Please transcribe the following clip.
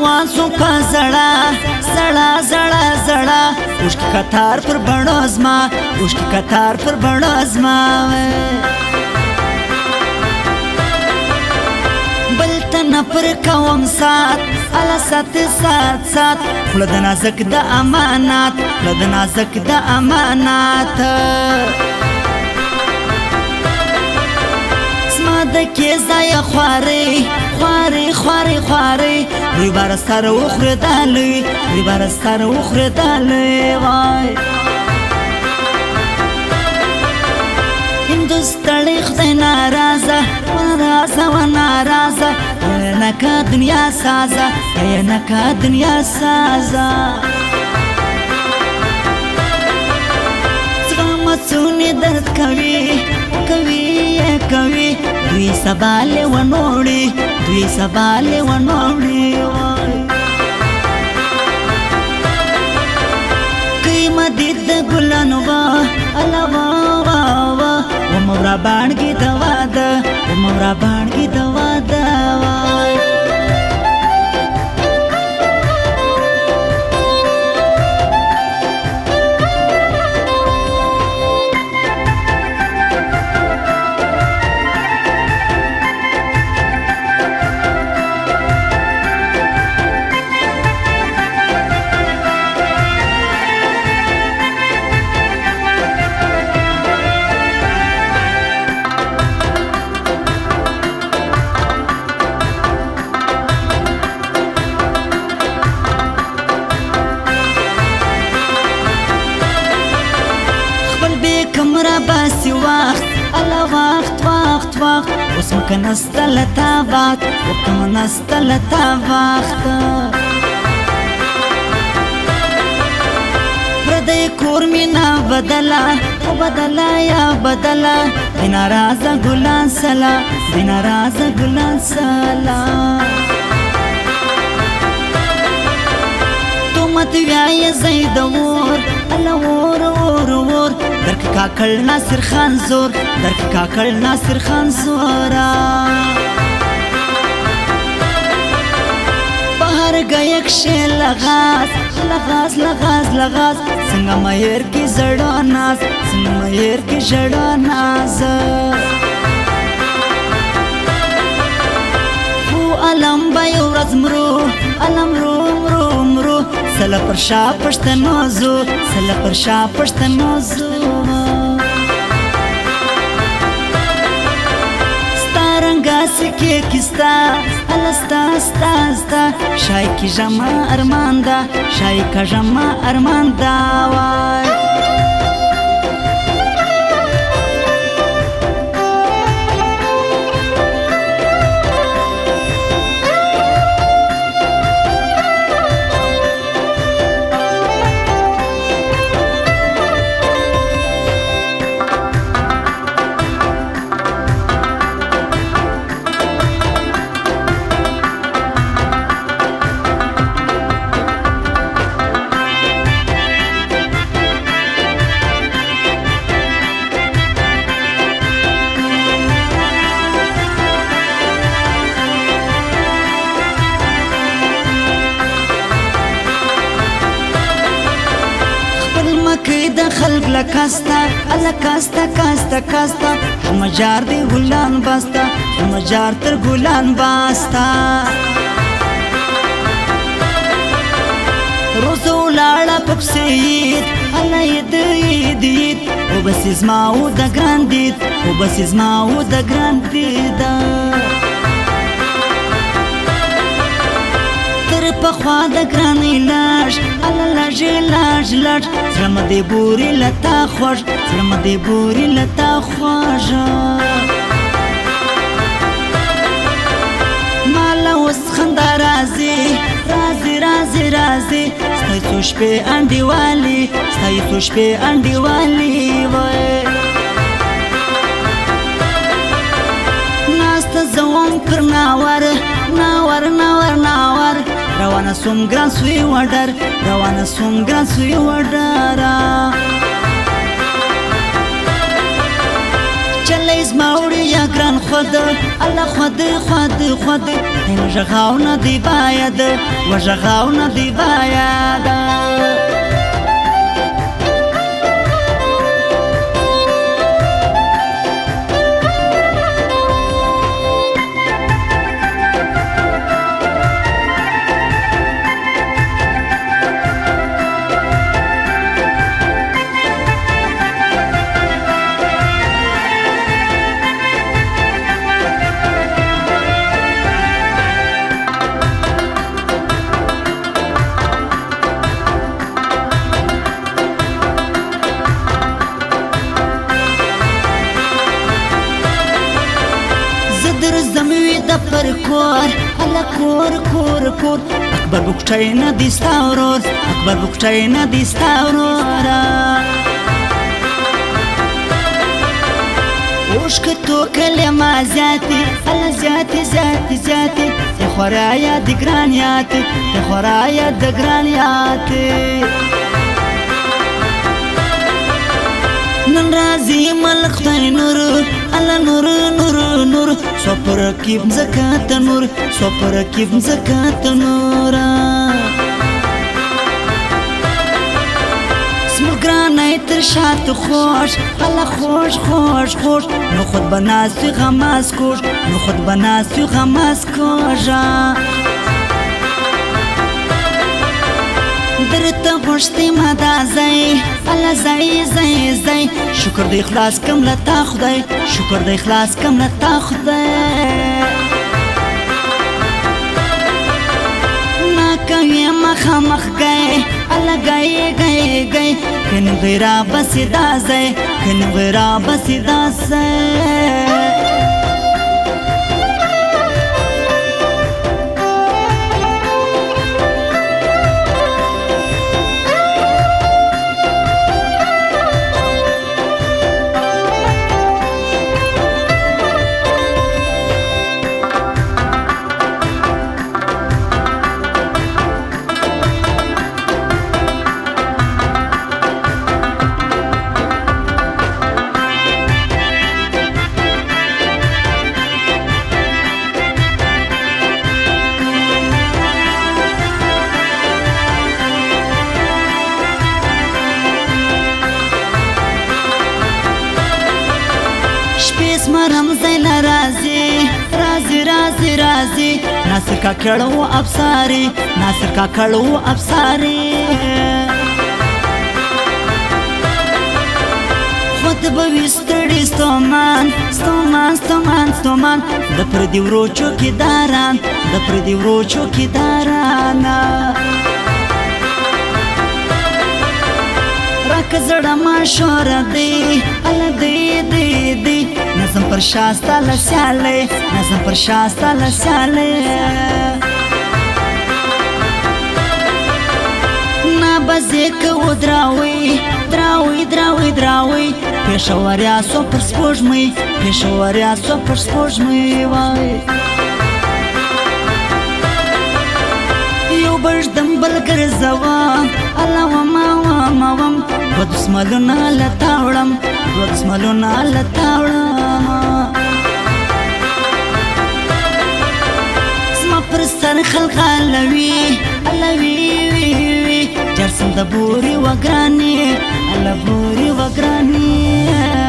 روان سو په زړه زړه زړه زړه اوښکې کتار پر بڼو زما اوښکې کتار پر بڼو زما بل ته نه پر کوم سات اله سات سات سات خوله د نازک د امانات خوله د نازک د امانات زما د کې ځایه خوارې خوارې خوارې خوارې دوی باره سره وخورېدلې دوی باره سره وخورېدلې وای هندوستړی خدای ناراضه وناراضه وناراضه وینکه دنیا سازه وینکه دنیا سازه زغمه څونې درد کوي کوي کوي دوی سبالې ونوړي دوی سبالې ونوړي قیمه دې د ګلانو وا الله وا وا وا ومورا باندې دوا ده ومورا باندې دوا ده کمره باسي وخت الله وخت وخت وخت اوس مکه نسته لتا وخت وکمه نسته لتا وخت پردی کور مینا بدله بدله یا بدله بنارازه ګلان سلا بنارازه ګلان سلا تومت ویای زید ور الله ور ور ور درک کاکل ناصر خان زور درک کاکل ناصر خان زورا بهر گیک شی لغاز لغاز لغاز لغاز څنګه مهر کی زړه ناز څنګه مهر کی زړه ناز خو علم به یو ورځ مرو علم مرو مرو مرو سله پر شا پښتنو زو سله پر شا پښتنو زو سکه کستا الستا ستا ستا شای کی جما ارمان دا شای کا جما ارمان دا وای مکه د خلق لکاستا الکاستا کاستا کاستا مجار دی ګلان باستا مجار تر ګلان باستا روزو لاړه پکسید الله دې دې او بس اسما او د ګراندید او بس اسما او د ګراندید پخوا د ګرانې لاش الله لاژې لاژ لاژ زړه مې دې بوري لتا خوږ زړه مې دې بوري لتا خوږ ماله اوس خندا راځي راځي راځي راځي ستای څو شپې انډیوالي ستای څو شپې انډیوالي وای ناسته زوم پر ناور ناور ناور ناور روانه سوم ګران سوی وډر روانه سوم ګران سوی وډر چلې زما وړي یا ګران خو خود الله خود وژغاونه دی باید وژغاونه دی باید زموی د پر کور الله کور اکبر بوکټای نه دی ستا ورور اکبر بوکټای نه دی ستا ورور اوښکې توکلې ما زیاتې الله زیاتې د خورایه د ګرانیاتې د خورایه د ګرانیاتې نن راځي ملک خدای نور الله نور سوپرکیب زکات نور سوپرکیب زکات نور سمر گرانای تر شات خوش الله خوش نو خود بناسی غماز کوش نو خود بناسی غماز کوشا درته غوښتې ما دا ځای الله ځای شکر د اخلاص کم لتا خدای شکر د اخلاص کم لتا خدای ناکوي مخامخ گئے الله گئے کن غیرا بس دا ځای کن غیرا بس دا ځای مرم زین رازی ناصر کا کړو ابصاری خود به وستړي ستومان د پردي ورو چوکیداران راک زړه ما شور دی الله دی نظم پر شاستا لسیاله نا بزی که و دراوی پیشوریا سو پر سپوږمۍ وای یو بشدم بل ګرځوم الله وم دسمالونه لتاوړم زما پر سر خلق علوي جرسم د بوري وګراني الله بوري وګراني